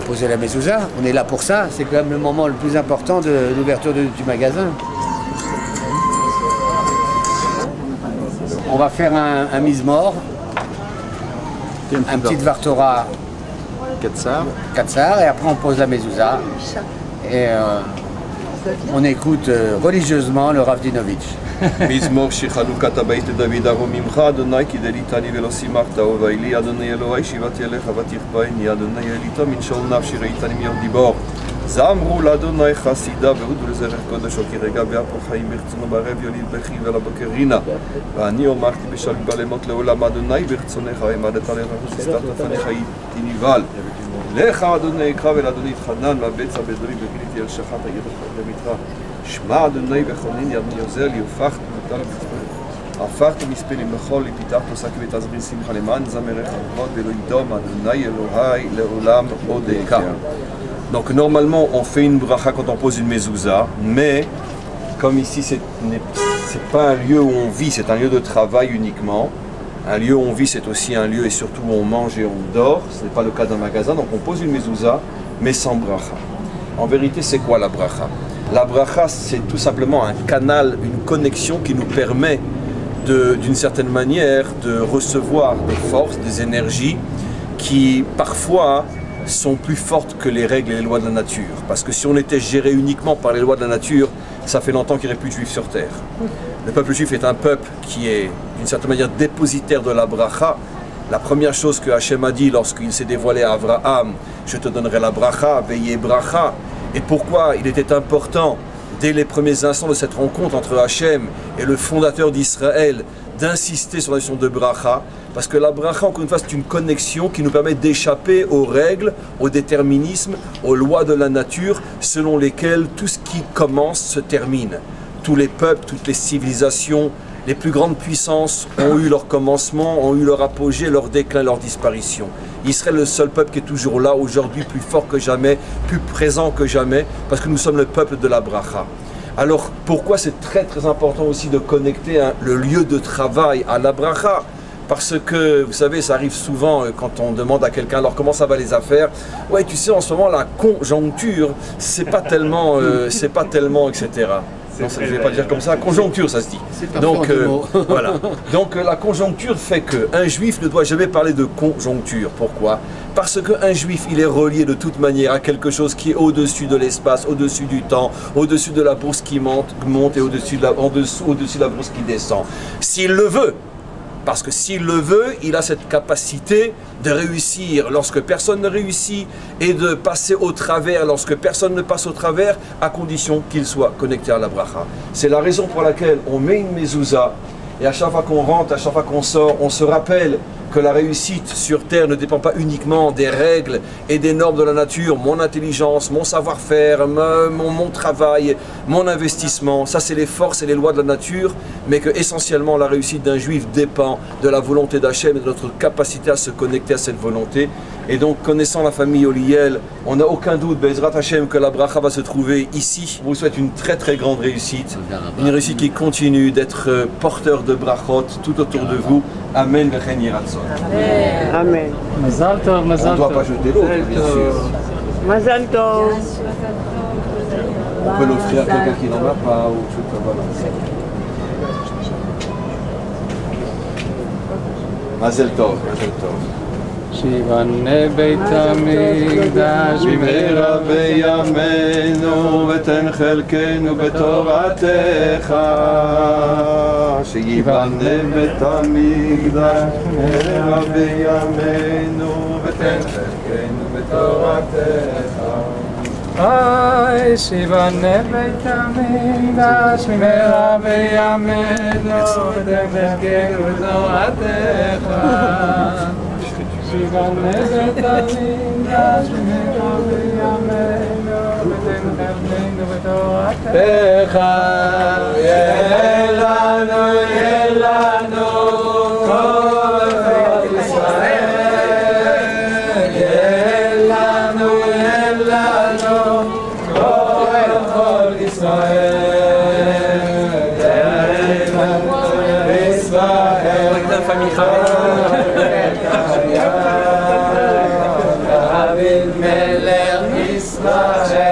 poser la mezouza. On est là pour ça. C'est quand même le moment le plus important de l'ouverture du magasin. On va faire un mise-mort, un petit Dvar-Torah Katsar, et après on pose la mezouza. Et on écoute religieusement le Rav Dinovitch. מזמור שחלוקת הבית לדוד ארום ממך, אדוני כי דליתני ולא שימחת אהובי לי, אדוני אלוהי שיבתי אליך ותכבדני, אדוני אליתו מן שאול נפשי ראיתני מיום דיבור. זמרו לאדוני חסידה והודו לזרח קודשו כי רגע באפו חיים ברצונו בערב יוליד בכי ולבוקר רינה. ואני אמרתי בשלום בלמות לעולם אדוני ברצונך העמדת עליך וססתת לפניך הייתי נבהל. לך אדוני אקרא ולאדוני אתחנן והבצע בדורי וגיליתי אל שחת הידך למתרע. שמע אדוני וכונני אדוני עוזר לי הפכת מספנים לכל לי פיתחת עושה ותזרין שמחה למען זמרך כבוד ואלוהים דום אדוני אלוהי לעולם עודך. Donc normalement on fait une bracha quand on pose une mezouza, mais comme ici c'est pas un lieu où on vit, c'est un lieu de travail uniquement. Un lieu où on vit, c'est aussi un lieu et surtout où on mange et on dort. Ce n'est pas le cas d'un magasin, donc on pose une mezouza, mais sans bracha. En vérité, c'est quoi la bracha? La bracha, c'est tout simplement un canal, une connexion qui nous permet d'une certaine manière de recevoir des forces, des énergies qui parfois sont plus fortes que les règles et les lois de la nature. Parce que si on était géré uniquement par les lois de la nature, ça fait longtemps qu'il n'y aurait plus de juifs sur terre. Le peuple juif est un peuple qui est d'une certaine manière dépositaire de la bracha. La première chose que Hachem a dit lorsqu'il s'est dévoilé à Abraham, je te donnerai la bracha, veillez bracha. Et pourquoi il était important, dès les premiers instants de cette rencontre entre Hachem et le fondateur d'Israël, d'insister sur la notion de bracha? Parce que la bracha, encore une fois, c'est une connexion qui nous permet d'échapper aux règles, au déterminisme, aux lois de la nature, selon lesquelles tout ce qui commence se termine. Tous les peuples, toutes les civilisations, les plus grandes puissances ont eu leur commencement, ont eu leur apogée, leur déclin, leur disparition. Israël est le seul peuple qui est toujours là, aujourd'hui, plus fort que jamais, plus présent que jamais, parce que nous sommes le peuple de la bracha. Alors, pourquoi c'est très très important aussi de connecter le lieu de travail à la bracha? Parce que, vous savez, ça arrive souvent quand on demande à quelqu'un, alors comment ça va les affaires? Ouais, tu sais, en ce moment, la conjoncture, c'est pas tellement, etc. Non, je ne vais pas dire comme ça, conjoncture ça se dit. Donc voilà. Donc la conjoncture fait qu'un juif ne doit jamais parler de conjoncture. Pourquoi? Parce qu'un juif il est relié de toute manière à quelque chose qui est au-dessus de l'espace, au-dessus du temps, au-dessus de la bourse qui monte et au-dessus de la bourse qui descend. S'il le veut. Parce que s'il le veut, il a cette capacité de réussir lorsque personne ne réussit et de passer au travers lorsque personne ne passe au travers, à condition qu'il soit connecté à la bracha. C'est la raison pour laquelle on met une mezouza et à chaque fois qu'on rentre, à chaque fois qu'on sort, on se rappelle que la réussite sur terre ne dépend pas uniquement des règles et des normes de la nature, mon intelligence, mon savoir-faire, mon travail, mon investissement, ça c'est les forces et les lois de la nature, mais que essentiellement la réussite d'un juif dépend de la volonté d'Hachem et de notre capacité à se connecter à cette volonté. Et donc connaissant la famille Oliel, on n'a aucun doute, Bezrat Hachem, que la bracha va se trouver ici. On vous souhaite une très très grande réussite, une réussite qui continue d'être porteur de brachot tout autour de vous. Amen. Amen. Mazal tov, mazal tov. On ne doit pas jeter l'eau, bien sûr. Mazal tov. On peut l'offrir à quelqu'un qui n'en a pas ou tout ça, voilà. Mazel tov, mazel tov. שיבנה בית המקדש במהרה בימינו ותן חלקנו בתורתך שיבנה בית המקדש במהרה בימינו ותן חלקנו בתורתך שיבנה בית המקדש במהרה בימינו ותן חלקנו בתורתך שיבנה בית המקדש במהרה בימינו ותן חלקנו בתורתך יהיה לנו כל בית ישראל יהיה לנו כל ישראל יהיה לנו ישראל דוד מלך Israël.